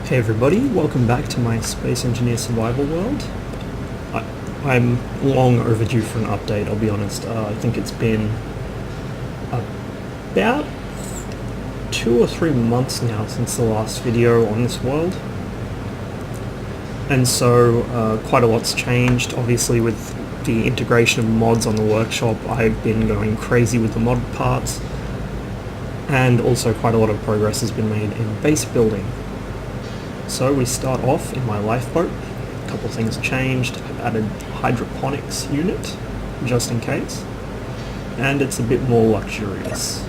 Hey everybody, welcome back to my Space Engineer Survival world. I'm long overdue for an update, I'll be honest. I think it's been about 2 or 3 months now since the last video on this world. And so quite a lot's changed. Obviously with the integration of mods on the workshop, I've been going crazy with the mod parts. And also quite a lot of progress has been made in base building. So we start off in my lifeboat. A couple things changed. I've added hydroponics unit, just in case. And it's a bit more luxurious.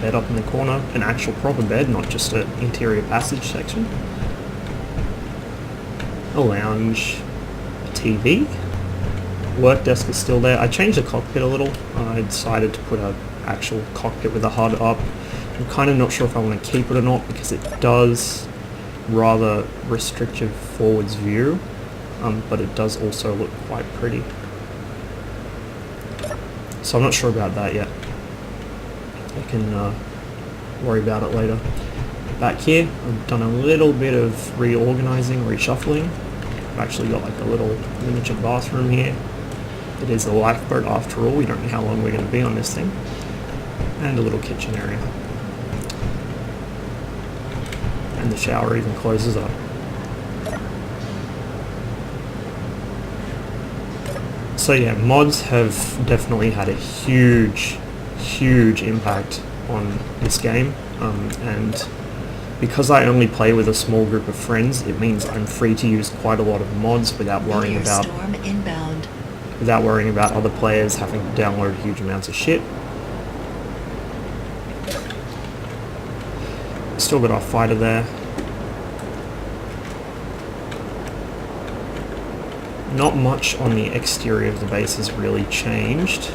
Bed up in the corner, an actual proper bed, not just an interior passage section. A lounge, a TV. Work desk is still there. I changed the cockpit a little. I decided to put an actual cockpit with a HUD up. I'm kind of not sure if I want to keep it or not because it does rather restrict your forwards view, but it does also look quite pretty. So I'm not sure about that yet. I can worry about it later. Back here, I've done a little bit of reorganizing, reshuffling. I've actually got like a little miniature bathroom here. It is a lifeboat after all, we don't know how long we're going to be on this thing. And a little kitchen area. And the shower even closes up. So yeah, mods have definitely had a huge impact on this game, and because I only play with a small group of friends, it means I'm free to use quite a lot of mods without worrying about other players having to download huge amounts of shit. Still got our fighter there. Not much on the exterior of the base has really changed.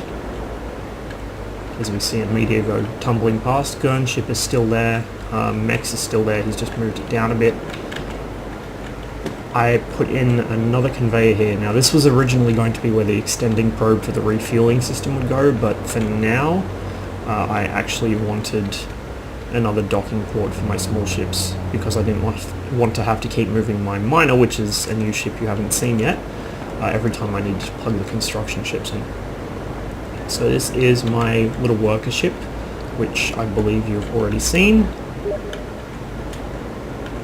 As we see Meteor go tumbling past. Gunship is still there. Mex is still there, he's just moved it down a bit. I put in another conveyor here. Now this was originally going to be where the extending probe for the refueling system would go, but for now I actually wanted another docking port for my small ships because I didn't want to have to keep moving my miner, which is a new ship you haven't seen yet, every time I need to plug the construction ships in. So this is my little worker ship, which I believe you've already seen.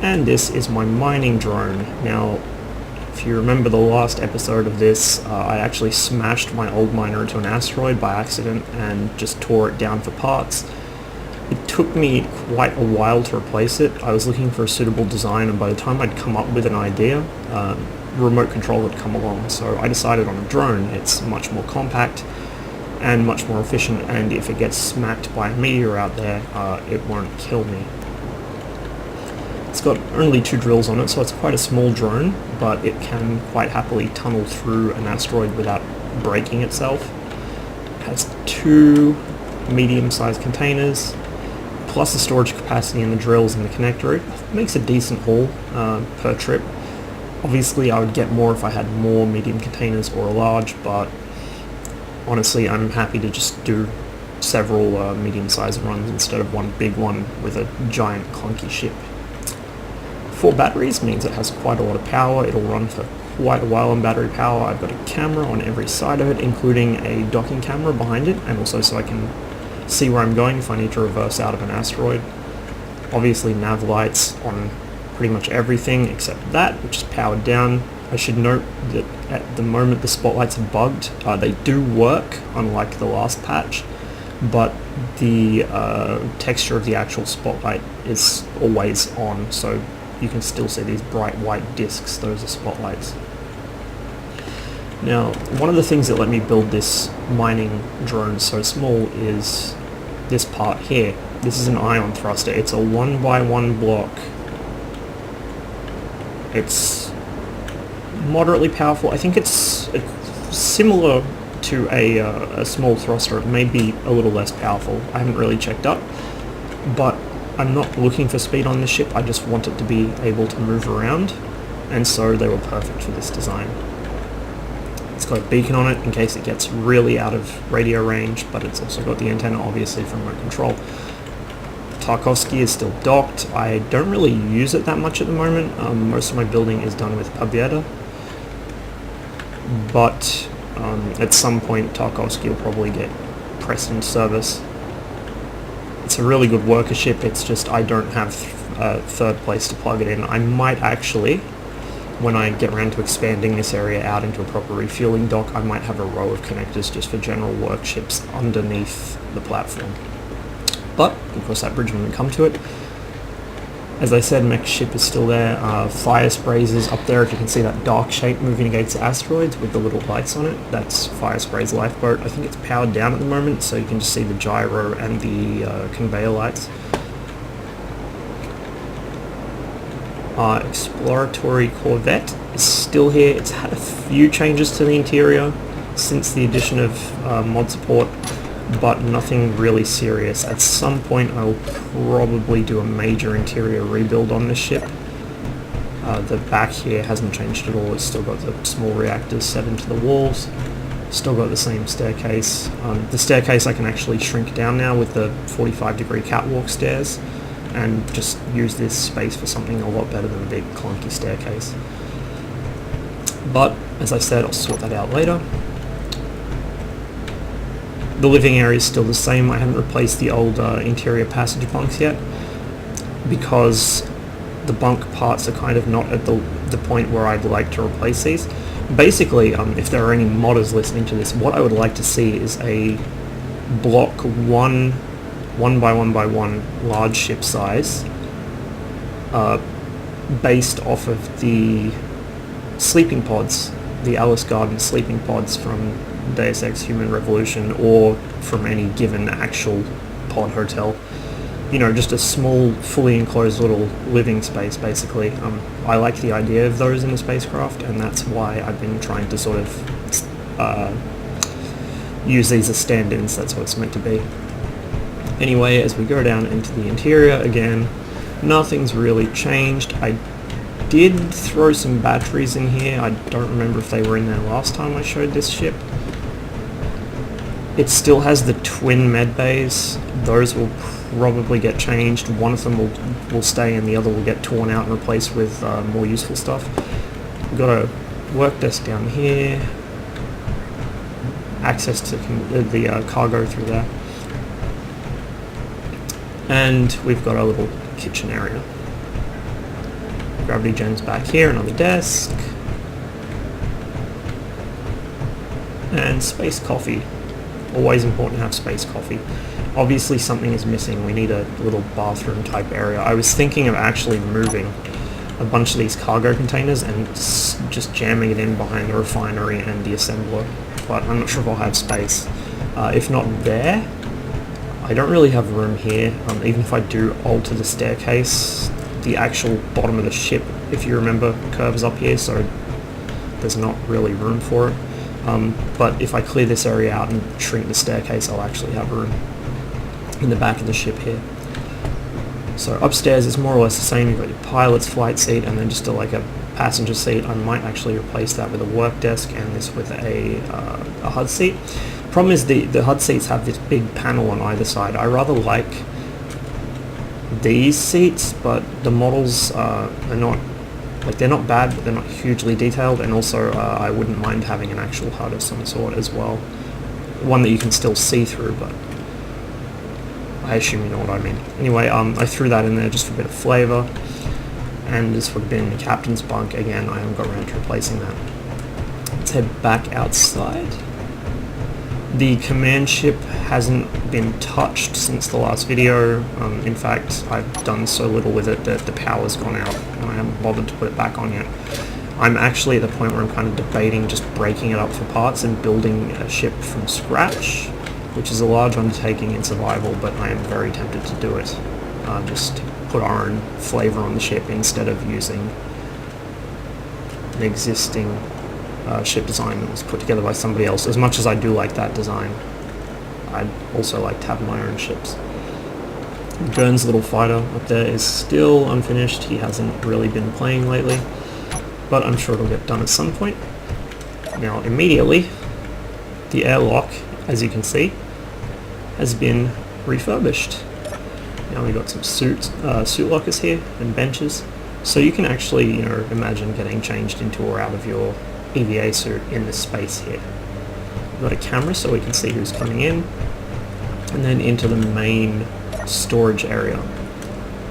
And this is my mining drone. Now, if you remember the last episode of this, I actually smashed my old miner into an asteroid by accident and just tore it down for parts. It took me quite a while to replace it. I was looking for a suitable design, and by the time I'd come up with an idea, remote control had come along. So I decided on a drone. It's much more compact and much more efficient, and if it gets smacked by a meteor out there, it won't kill me. It's got only 2 drills on it, so it's quite a small drone, but it can quite happily tunnel through an asteroid without breaking itself. It has 2 medium-sized containers, plus the storage capacity and the drills and the connector. It makes a decent haul per trip. Obviously I would get more if I had more medium containers or a large, but honestly I'm happy to just do several medium-sized runs instead of one big one with a giant clunky ship. 4 batteries means it has quite a lot of power. It'll run for quite a while on battery power. I've got a camera on every side of it, including a docking camera behind it, and also so I can see where I'm going if I need to reverse out of an asteroid. Obviously nav lights on pretty much everything except that, which is powered down. I should note that at the moment the spotlights are bugged. They do work, unlike the last patch, but the texture of the actual spotlight is always on, so you can still see these bright white discs. Those are spotlights. Now, one of the things that let me build this mining drone so small is this part here. This is an ion thruster. It's a 1x1 block. It's moderately powerful. I think it's similar to a small thruster. It may be a little less powerful. I haven't really checked up, but I'm not looking for speed on this ship. I just want it to be able to move around, and so they were perfect for this design. It's got a beacon on it in case it gets really out of radio range, but it's also got the antenna obviously for remote control. Tarkovsky is still docked. I don't really use it that much at the moment. Most of my building is done with Pobjeda, but at some point Tarkovsky will probably get pressed into service. It's a really good worker ship, it's just I don't have a third place to plug it in. I might actually, when I get around to expanding this area out into a proper refueling dock, I might have a row of connectors just for general work ships underneath the platform. But, of course, that bridge wouldn't come to it. As I said, mech ship is still there. Fire sprays is up there. If you can see that dark shape moving against the asteroids with the little lights on it, that's Fire Spray's lifeboat. I think it's powered down at the moment, so you can just see the gyro and the conveyor lights. Exploratory Corvette is still here. It's had a few changes to the interior since the addition of mod support, but nothing really serious. At some point I'll probably do a major interior rebuild on this ship. The back here hasn't changed at all. It's still got the small reactors set into the walls. Still got the same staircase. The staircase I can actually shrink down now with the 45-degree catwalk stairs and just use this space for something a lot better than a big clunky staircase. But, as I said, I'll sort that out later. The living area is still the same. I haven't replaced the old interior passage bunks yet because the bunk parts are kind of not at the point where I'd like to replace these. Basically, if there are any modders listening to this, what I would like to see is a block 1 by 1 by 1 large ship size based off of the sleeping pods, the Alice Garden sleeping pods from Deus Ex Human Revolution, or from any given actual pod hotel. You know, just a small, fully enclosed little living space, basically. I like the idea of those in a spacecraft, and that's why I've been trying to sort of use these as stand-ins. That's what it's meant to be. Anyway, as we go down into the interior again, nothing's really changed. I did throw some batteries in here. I don't remember if they were in there last time I showed this ship. It still has the twin med bays. Those will probably get changed. One of them will stay and the other will get torn out and replaced with more useful stuff. We've got a work desk down here. Access to the cargo through there. And we've got our little kitchen area. Gravity gen's back here, another desk. And space coffee. Always important to have space coffee. Obviously something is missing. We need a little bathroom type area. I was thinking of actually moving a bunch of these cargo containers and just jamming it in behind the refinery and the assembler, but I'm not sure if I'll have space. If not there, I don't really have room here. Even if I do alter the staircase, the actual bottom of the ship, if you remember, curves up here, so there's not really room for it. But if I clear this area out and shrink the staircase, I'll actually have room in the back of the ship here. So upstairs is more or less the same. You've got your pilot's flight seat and then just like a passenger seat. I might actually replace that with a work desk and this with a HUD seat. Problem is the HUD seats have this big panel on either side. I rather like these seats, but the models are not, like, they're not bad, but they're not hugely detailed, and also I wouldn't mind having an actual HUD of some sort as well. One that you can still see through, but I assume you know what I mean. Anyway, I threw that in there just for a bit of flavour, and this would have been the captain's bunk. Again, I haven't got around to replacing that. Let's head back outside. The command ship hasn't been touched since the last video. In fact, I've done so little with it that the power's gone out and I haven't bothered to put it back on yet. I'm actually at the point where I'm kind of debating just breaking it up for parts and building a ship from scratch, which is a large undertaking in survival, but I am very tempted to do it. Just to put our own flavour on the ship instead of using an existing ship design that was put together by somebody else. As much as I do like that design, I'd also like to have my own ships. Gurn's little fighter up there is still unfinished. He hasn't really been playing lately, but I'm sure it'll get done at some point. Now immediately, the airlock, as you can see, has been refurbished. Now we've got some suit lockers here and benches. So you can actually, imagine getting changed into or out of your EVA suit in this space here. We've got a camera so we can see who's coming in, and then into the main storage area.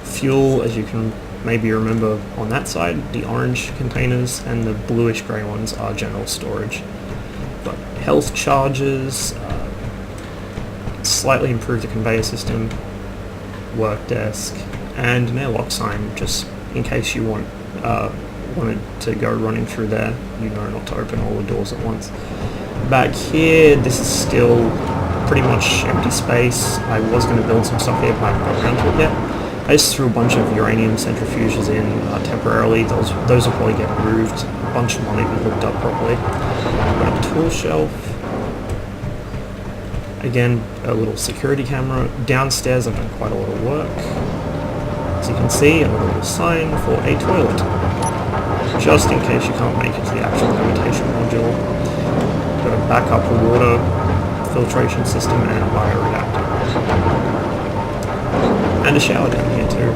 Fuel, as you can maybe remember on that side, the orange containers, and the bluish grey ones are general storage. Got health charges, slightly improved the conveyor system, work desk, and an airlock sign, just in case you wanted to go running through there, not to open all the doors at once. Back here, this is still pretty much empty space. I was going to build some stuff here, but I haven't got around to it yet. I just threw a bunch of uranium centrifuges in temporarily. Those will probably get moved. A bunch of them aren't even hooked up properly. Got a tool shelf. Again, a little security camera. Downstairs I've done quite a lot of work. As you can see, a little sign for a toilet. Just in case you can't make it to the actual habitation module. Got a backup water filtration system and a bioreactor. And a shower down here too.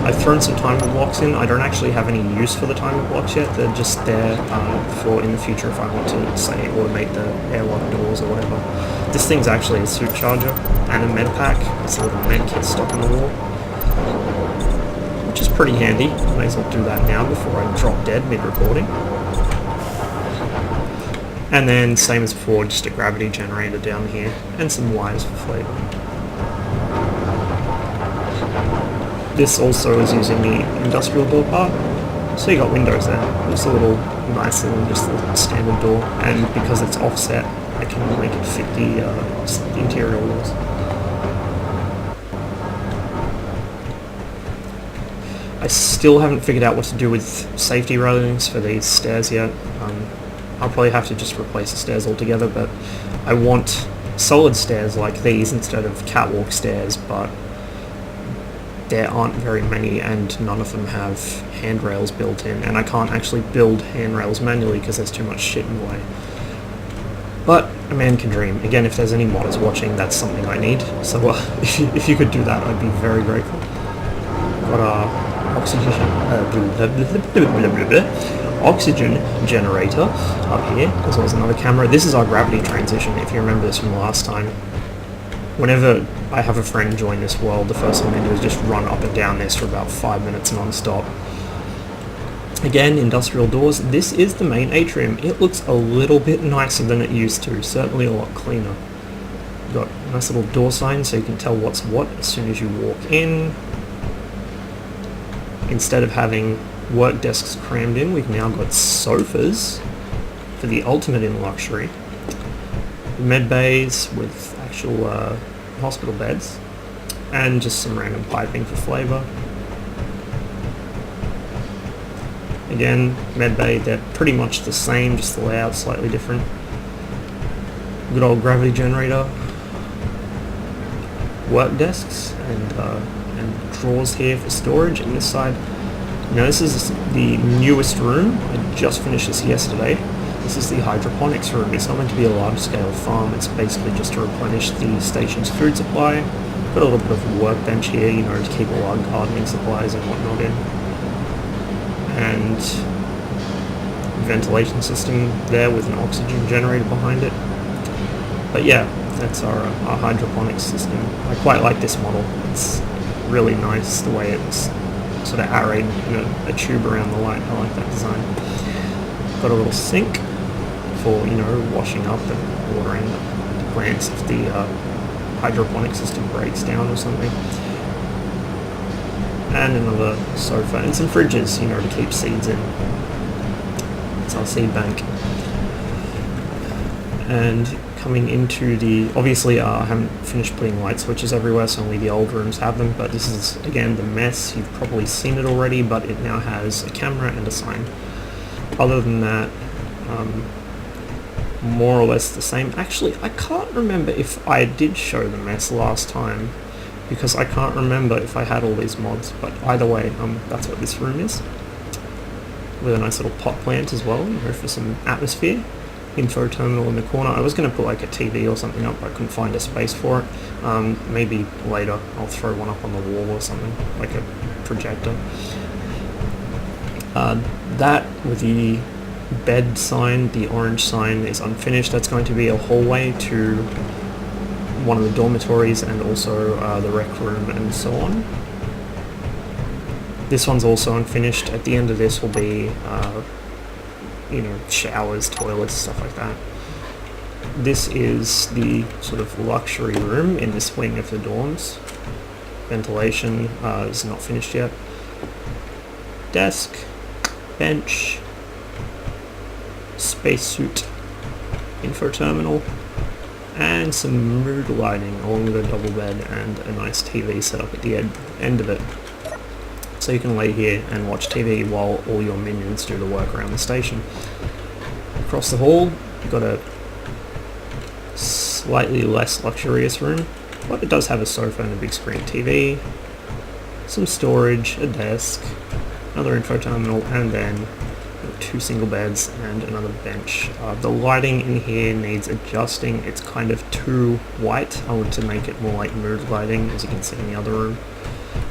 I've thrown some timer blocks in. I don't actually have any use for the timer blocks yet. They're just there for in the future if I want to, say, automate the airlock doors or whatever. This thing's actually a suit charger and a med pack. It's a little med kit stuck on the wall, which is pretty handy. May as well do that now before I drop dead mid-recording. And then, same as before, just a gravity generator down here and some wires for flavor. This also is using the industrial door part, so you got windows there. Just a little nicer than just the standard door, and because it's offset, I can make it fit the interior walls. I still haven't figured out what to do with safety railings for these stairs yet. I'll probably have to just replace the stairs altogether, but I want solid stairs like these instead of catwalk stairs, but there aren't very many and none of them have handrails built in, and I can't actually build handrails manually because there's too much shit in the way. But a man can dream. Again, if there's any modders watching, that's something I need, so if you could do that, I'd be very grateful. Got oxygen generator up here, as well as another camera. This is our gravity transition, if you remember this from last time. Whenever I have a friend join this world, the first thing they do is just run up and down this for about 5 minutes non-stop. Again, industrial doors. This is the main atrium. It looks a little bit nicer than it used to, certainly a lot cleaner. Got a nice little door sign so you can tell what's what as soon as you walk in. Instead of having work desks crammed in, we've now got sofas for the ultimate in luxury. Med bays with actual hospital beds, and just some random piping for flavour. Again, med bay, they're pretty much the same, just the layout slightly different. Good old gravity generator. Work desks and drawers here for storage. And this side, now this is the newest room. I just finished this yesterday. This is the hydroponics room. It's not meant to be a large-scale farm. It's basically just to replenish the station's food supply. Got a little bit of a workbench here, to keep all our gardening supplies and whatnot in. And ventilation system there with an oxygen generator behind it. But yeah, that's our hydroponics system. I quite like this model. It's really nice the way it's sort of arrayed in a tube around the light. I like that design. Got a little sink for washing up and watering the plants if the hydroponic system breaks down or something. And another sofa and some fridges, to keep seeds in. It's our seed bank. And coming into obviously I haven't finished putting light switches everywhere, so only the old rooms have them, but this is again the mess. You've probably seen it already, but it now has a camera and a sign. Other than that, more or less the same. Actually, I can't remember if I did show the mess last time, because I can't remember if I had all these mods, but either way, that's what this room is. With a nice little pot plant as well, for some atmosphere. info terminal in the corner. I was going to put like a TV or something up, but I couldn't find a space for it. Maybe later I'll throw one up on the wall or something, like a projector. That with the bed sign, the orange sign, is unfinished. That's going to be a hallway to one of the dormitories and also the rec room and so on. This one's also unfinished. At the end of this will be showers, toilets, stuff like that. This is the sort of luxury room in this wing of the dorms. Ventilation is not finished yet. Desk, bench, spacesuit, info terminal, and some mood lighting along with a double bed and a nice TV set up at the end of it. So you can lay here and watch TV while all your minions do the work around the station. Across the hall, you've got a slightly less luxurious room, but it does have a sofa and a big screen TV, some storage, a desk, another info terminal, and then 2 single beds and another bench. The lighting in here needs adjusting. It's kind of too white. I want to make it more like mood lighting, as you can see in the other room.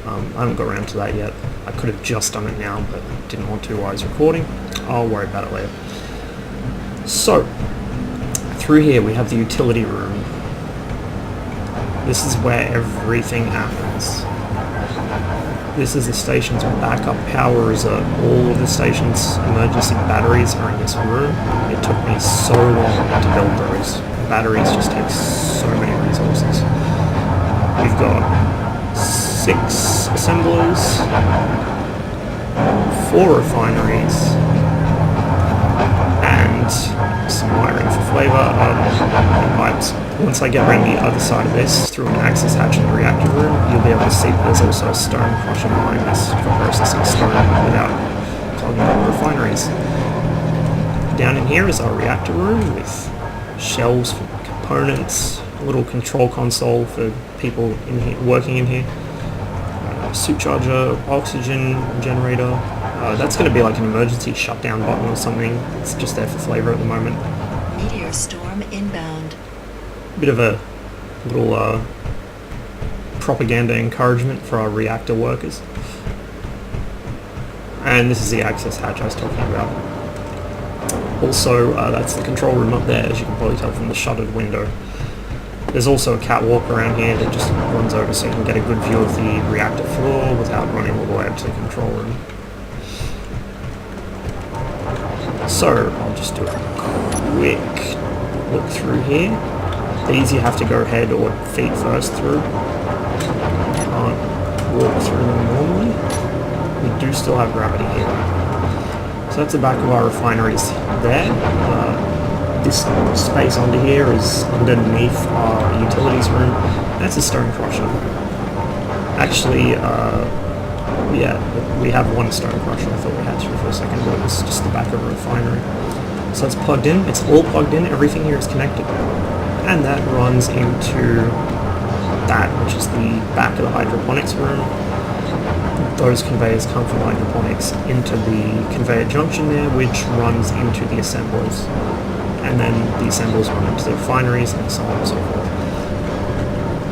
I haven't got around to that yet. I could have just done it now, but didn't want to while I was recording. I'll worry about it later. So, through here we have the utility room. This is where everything happens. This is the station's backup power reserve. All of the station's emergency batteries are in this room. It took me so long to build those. Batteries just take so many resources. We've got 6 assemblers, 4 refineries, and some wiring for flavour and pipes. Once I get around the other side of this, through an access hatch in the reactor room, you'll be able to see that there's also a stone crusher behind this for processing stone without clogging up refineries. Down in here is our reactor room with shelves for components, a little control console for people in here, working in here, suit charger, oxygen generator. That's going to be like an emergency shutdown button or something. It's just there for flavour at the moment. Meteor storm inbound. Bit of a little propaganda encouragement for our reactor workers. And this is the access hatch I was talking about. Also, that's the control room up there, as you can probably tell from the shuttered window. There's also a catwalk around here that just runs over so you can get a good view of the reactor floor without running all the way up to the control room. So, I'll just do a quick look through here. These you have to go head or feet first through. Can't walk through them normally. We do still have gravity here. So that's the back of our refineries there. This space under here is underneath our utilities room. That's a stone crusher. Actually, yeah, we have one stone crusher. I thought we had 2 for a second, but it was just the back of a refinery. So it's plugged in. It's all plugged in. Everything here is connected. And that runs into that, which is the back of the hydroponics room. Those conveyors come from hydroponics into the conveyor junction there, which runs into the assemblers. And then the assemblers run into the refineries and so on and so forth.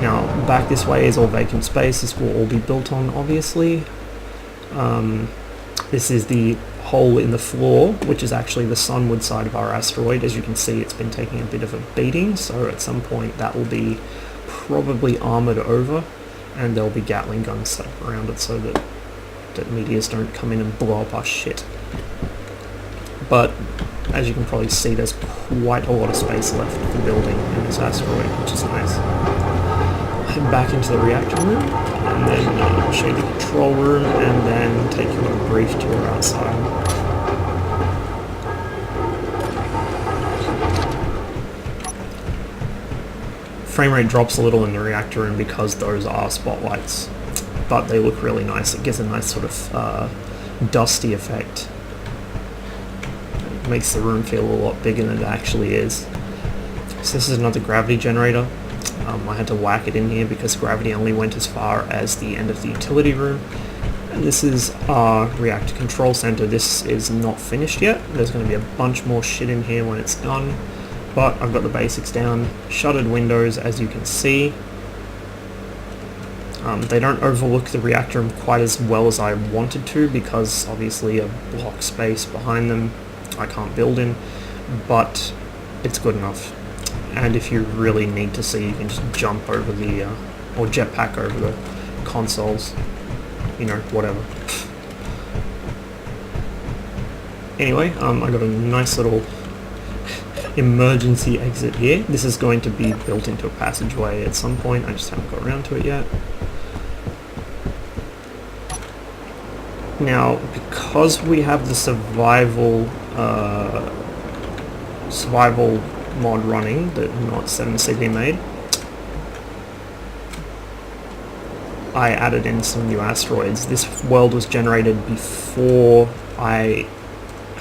Now, back this way is all vacant space. This will all be built on, obviously. This is the hole in the floor, which is actually the sunward side of our asteroid. As you can see, it's been taking a bit of a beating, so at some point that will be probably armoured over, and there'll be Gatling guns set up around it so that meteors don't come in and blow up our shit. But as you can probably see, there's quite a lot of space left for building in this asteroid, which is nice. I'll head back into the reactor room, and then I'll show you the control room, and then take you on a brief tour outside. Frame rate drops a little in the reactor room because those are spotlights, but they look really nice. It gives a nice sort of dusty effect. Makes the room feel a lot bigger than it actually is. So this is another gravity generator. I had to whack it in here because gravity only went as far as the end of the utility room. And this is our reactor control center. This is not finished yet. There's going to be a bunch more shit in here when it's done. But I've got the basics down. Shuttered windows, as you can see. They don't overlook the reactor room quite as well as I wanted to, because obviously a block space behind them I can't build in, but it's good enough. And if you really need to see, you can just jump over the, or jetpack over the consoles, you know, whatever. Anyway, I got a nice little emergency exit here. This is going to be built into a passageway at some point, I just haven't got around to it yet. Now, because we have the survival mod running that not 7CV made, I added in some new asteroids. This world was generated before I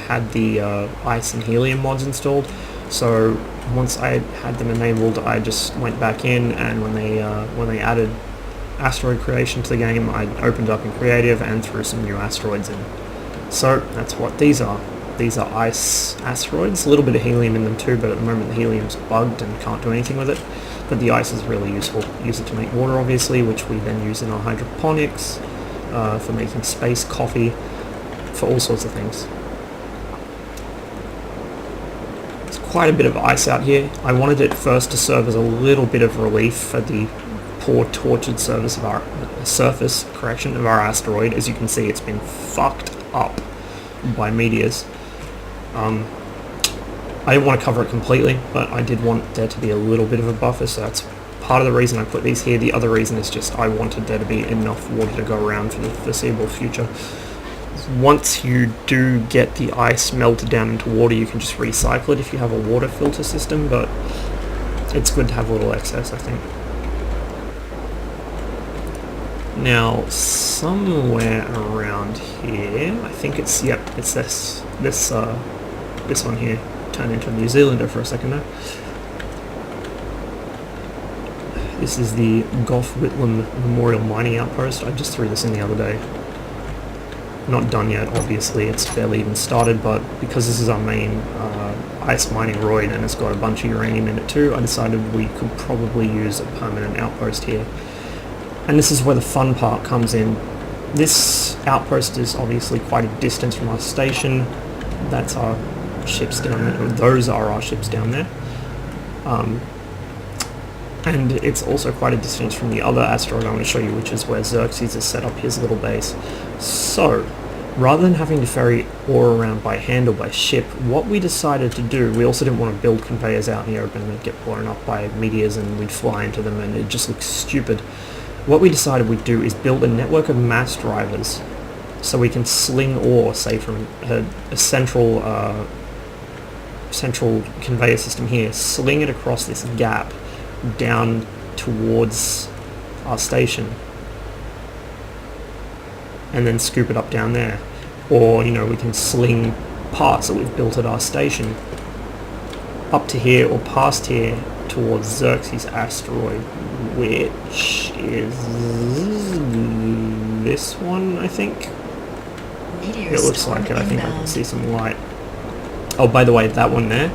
had the ice and helium mods installed, so once I had them enabled, I just went back in, and when they added asteroid creation to the game, I opened up in creative and threw some new asteroids in. So that's what these are. These are ice asteroids, a little bit of helium in them too, but at the moment the helium's bugged and can't do anything with it. But the ice is really useful. Use it to make water, obviously, which we then use in our hydroponics, for making space coffee, for all sorts of things. There's quite a bit of ice out here. I wanted it first to serve as a little bit of relief for the poor tortured surface of our asteroid. As you can see, it's been fucked up by meteors. I didn't want to cover it completely, but I did want there to be a little bit of a buffer, so that's part of the reason I put these here. The other reason is just I wanted there to be enough water to go around for the foreseeable future. Once you do get the ice melted down into water, you can just recycle it if you have a water filter system, but it's good to have a little excess, I think. Now, somewhere around here, I think it's, yep, it's this one here. Turned into a New Zealander for a second there. This is the Gough Whitlam Memorial Mining Outpost. I just threw this in the other day. Not done yet, obviously, it's barely even started, but because this is our main ice mining roid and it's got a bunch of uranium in it too, I decided we could probably use a permanent outpost here. And this is where the fun part comes in. This outpost is obviously quite a distance from our station. That's our ships down there. Those are our ships down there. And it's also quite a distance from the other asteroid I want to show you, which is where Xerxes has set up his little base. So, rather than having to ferry ore around by hand or by ship, what we decided to do, we also didn't want to build conveyors out in the open and get blown up by meteors and we'd fly into them and it just looks stupid. What we decided we'd do is build a network of mass drivers so we can sling ore, say from a central conveyor system here, sling it across this gap down towards our station and then scoop it up down there. Or, you know, we can sling parts that we've built at our station up to here or past here towards Xerxes asteroid, which is this one, I think. It looks like it. I think I can see some light. Oh, by the way, that one there,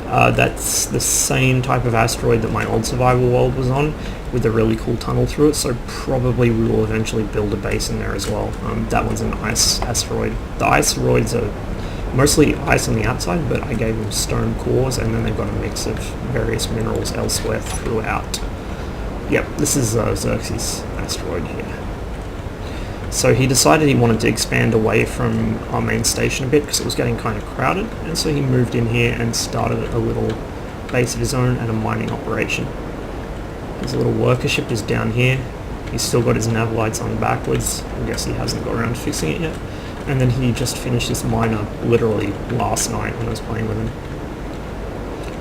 that's the same type of asteroid that my old survival world was on, with a really cool tunnel through it, so probably we will eventually build a base in there as well. That one's an ice asteroid. The ice asteroids are mostly ice on the outside, but I gave them stone cores, and then they've got a mix of various minerals elsewhere throughout. Yep, this is Xerxes asteroid here. So he decided he wanted to expand away from our main station a bit because it was getting kind of crowded, and so he moved in here and started a little base of his own and a mining operation. His little worker ship is down here. He's still got his nav lights on backwards. I guess he hasn't got around to fixing it yet. And then he just finished this miner literally last night when I was playing with him.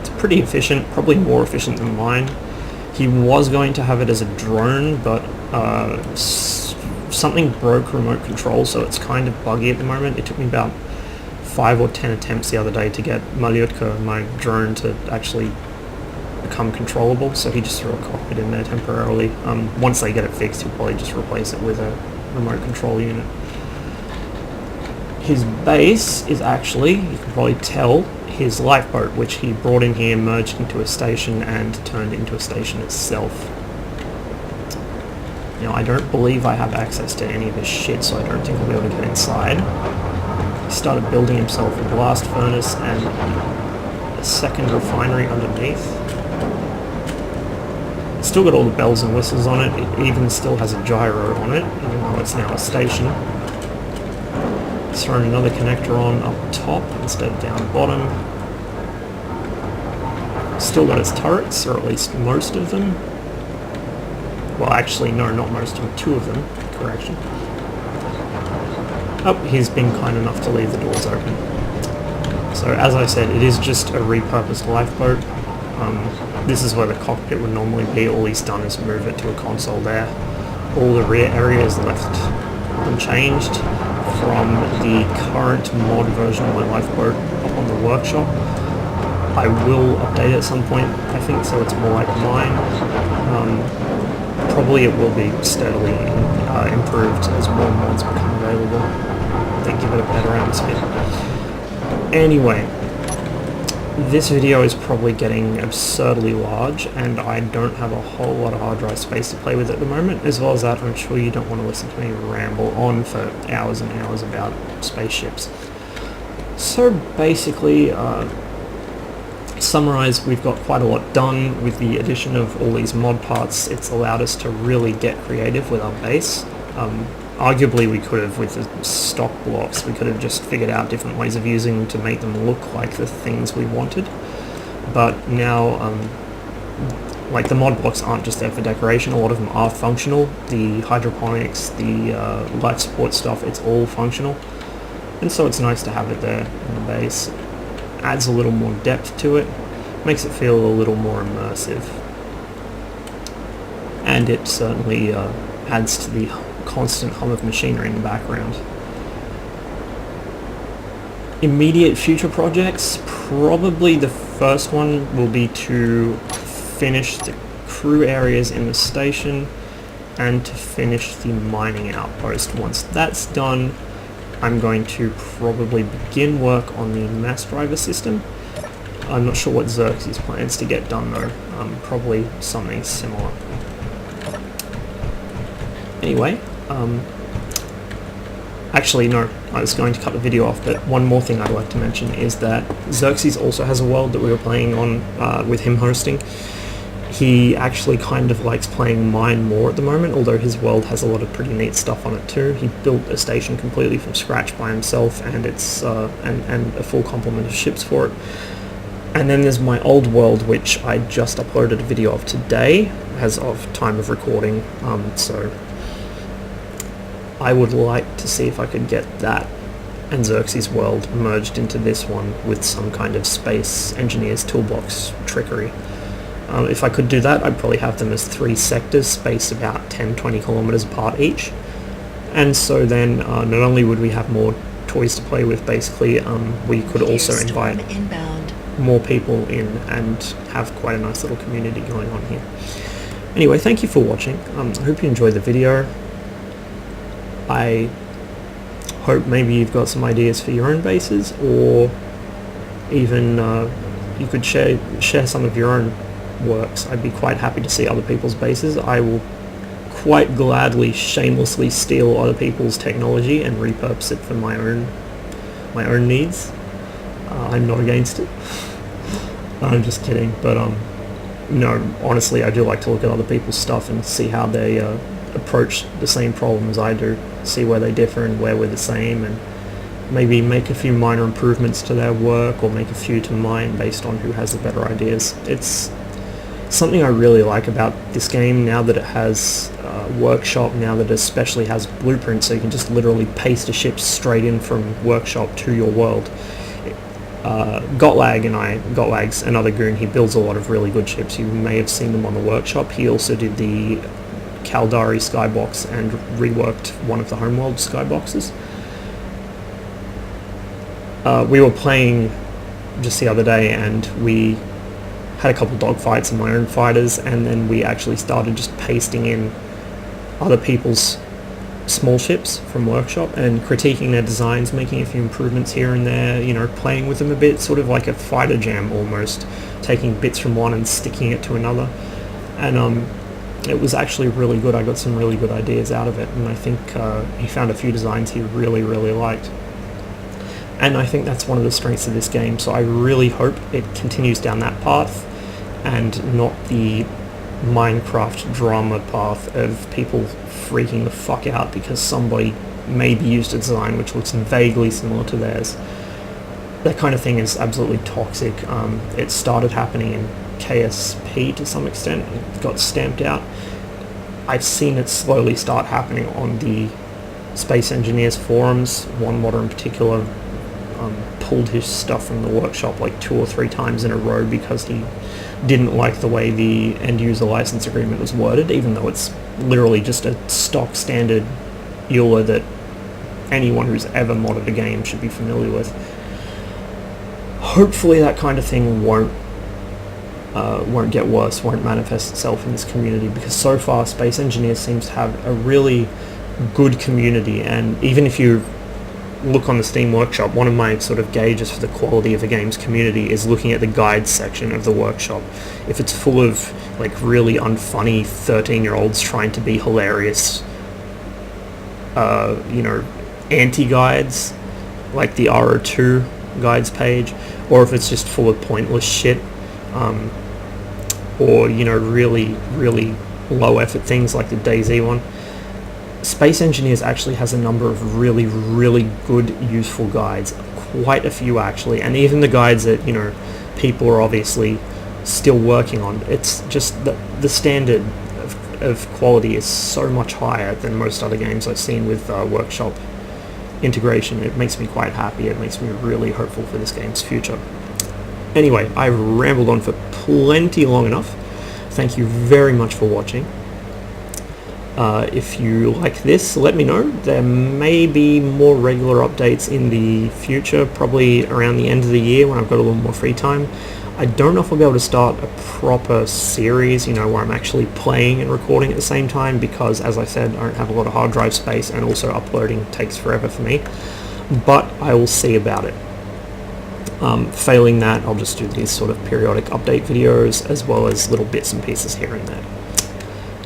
It's pretty efficient, probably more efficient than mine. He was going to have it as a drone, but something broke remote control, so it's kind of buggy at the moment. It took me about 5 or 10 attempts the other day to get Malyotka, my drone, to actually become controllable, so he just threw a cockpit in there temporarily. Once they get it fixed, he'll probably just replace it with a remote control unit. His base is actually, you can probably tell, his lifeboat, which he brought in here, merged into a station, and turned into a station itself. Now, I don't believe I have access to any of his shit, so I don't think I'll be able to get inside. He started building himself a blast furnace and a second refinery underneath. It's still got all the bells and whistles on it. It even still has a gyro on it, even though it's now a station. He's thrown another connector on up top instead of down bottom. Still got its turrets, or at least most of them. Well, actually, no, not most of them. 2 of them. Correction. Oh, he's been kind enough to leave the doors open. So, as I said, it is just a repurposed lifeboat. This is where the cockpit would normally be. All he's done is move it to a console there. All the rear area is left unchanged from the current mod version of my lifeboat up on the workshop. I will update it at some point, I think, so it's more like mine. Probably it will be steadily improved as more mods become available. They give it a better atmosphere. Anyway, this video is probably getting absurdly large, and I don't have a whole lot of hard drive space to play with at the moment. As well as that, I'm sure you don't want to listen to me ramble on for hours and hours about spaceships. So basically, summarize, we've got quite a lot done with the addition of all these mod parts. It's allowed us to really get creative with our base. Arguably we could have, with the stock blocks, we could have just figured out different ways of using them to make them look like the things we wanted. But now, like, the mod blocks aren't just there for decoration, a lot of them are functional. The hydroponics, the life support stuff, it's all functional. And so it's nice to have it there in the base. Adds a little more depth to it, makes it feel a little more immersive, and it certainly adds to the constant hum of machinery in the background. Immediate future projects, probably the first one will be to finish the crew areas in the station and to finish the mining outpost. Once that's done, I'm going to probably begin work on the mass driver system. I'm not sure what Xerxes plans to get done though. Probably something similar. Anyway, actually no, I was going to cut the video off, but one more thing I'd like to mention is that Xerxes also has a world that we were playing on with him hosting. He actually kind of likes playing mine more at the moment, although his world has a lot of pretty neat stuff on it too. He built a station completely from scratch by himself, and it's and a full complement of ships for it. And then there's my old world, which I just uploaded a video of today, as of time of recording. So I would like to see if I could get that and Xerxes world merged into this one with some kind of Space Engineers Toolbox trickery. If I could do that, I'd probably have them as 3 sectors, spaced about 10-20 kilometers apart each. And so then, not only would we have more toys to play with, basically, we could also invite more people in and have quite a nice little community going on here. Anyway, thank you for watching. I hope you enjoyed the video. I hope maybe you've got some ideas for your own bases, or even you could share some of your own works. I'd be quite happy to see other people's bases. I will quite gladly shamelessly steal other people's technology and repurpose it for my own needs. I'm not against it. I'm just kidding, but no, honestly, I do like to look at other people's stuff and see how they approach the same problem as I do, see where they differ and where we're the same, and maybe make a few minor improvements to their work, or make a few to mine based on who has the better ideas. It's something I really like about this game, now that it has Workshop, now that it especially has blueprints, so you can just literally paste a ship straight in from Workshop to your world. Gotlag's another goon. He builds a lot of really good ships. You may have seen them on the Workshop. He also did the Caldari skybox and reworked one of the Homeworld skyboxes. We were playing just the other day, and we had a couple dogfights in my own fighters, and then we actually started just pasting in other people's small ships from Workshop and critiquing their designs, making a few improvements here and there, you know, playing with them a bit, sort of like a fighter jam almost, taking bits from one and sticking it to another. And it was actually really good. I got some really good ideas out of it, and I think he found a few designs he really, really liked. And I think that's one of the strengths of this game, so I really hope it continues down that path and not the Minecraft drama path of people freaking the fuck out because somebody maybe used a design which looks vaguely similar to theirs. That kind of thing is absolutely toxic. It started happening in KSP to some extent. It got stamped out. I've seen it slowly start happening on the Space Engineers forums. One modder in particular pulled his stuff from the workshop like 2 or 3 times in a row because he didn't like the way the end-user license agreement was worded, even though it's literally just a stock standard EULA that anyone who's ever modded a game should be familiar with. Hopefully that kind of thing won't get worse, won't manifest itself in this community, because so far Space Engineers seems to have a really good community, and even if you look on the Steam Workshop, one of my sort of gauges for the quality of the game's community is looking at the guides section of the workshop. If it's full of like really unfunny 13-year-olds trying to be hilarious, you know, anti-guides, like the RO2 guides page, or if it's just full of pointless shit, or, you know, really, really low effort things like the DayZ one, Space Engineers actually has a number of really, really good, useful guides. Quite a few, actually. And even the guides that, you know, people are obviously still working on. It's just the standard of quality is so much higher than most other games I've seen with Workshop integration. It makes me quite happy. It makes me really hopeful for this game's future. Anyway, I've rambled on for plenty long enough. Thank you very much for watching. If you like this, let me know. There may be more regular updates in the future, probably around the end of the year when I've got a little more free time. I don't know if I'll be able to start a proper series, you know, where I'm actually playing and recording at the same time, because, as I said, I don't have a lot of hard drive space, and also uploading takes forever for me. But I will see about it. Failing that, I'll just do these sort of periodic update videos, as well as little bits and pieces here and there.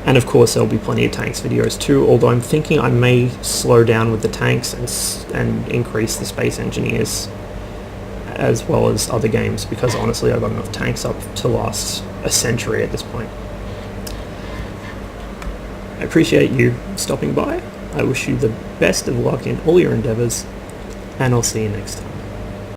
And of course there'll be plenty of tanks videos too, although I'm thinking I may slow down with the tanks and increase the Space Engineers as well as other games, because honestly I've got enough tanks up to last a century at this point. I appreciate you stopping by. I wish you the best of luck in all your endeavours, and I'll see you next time.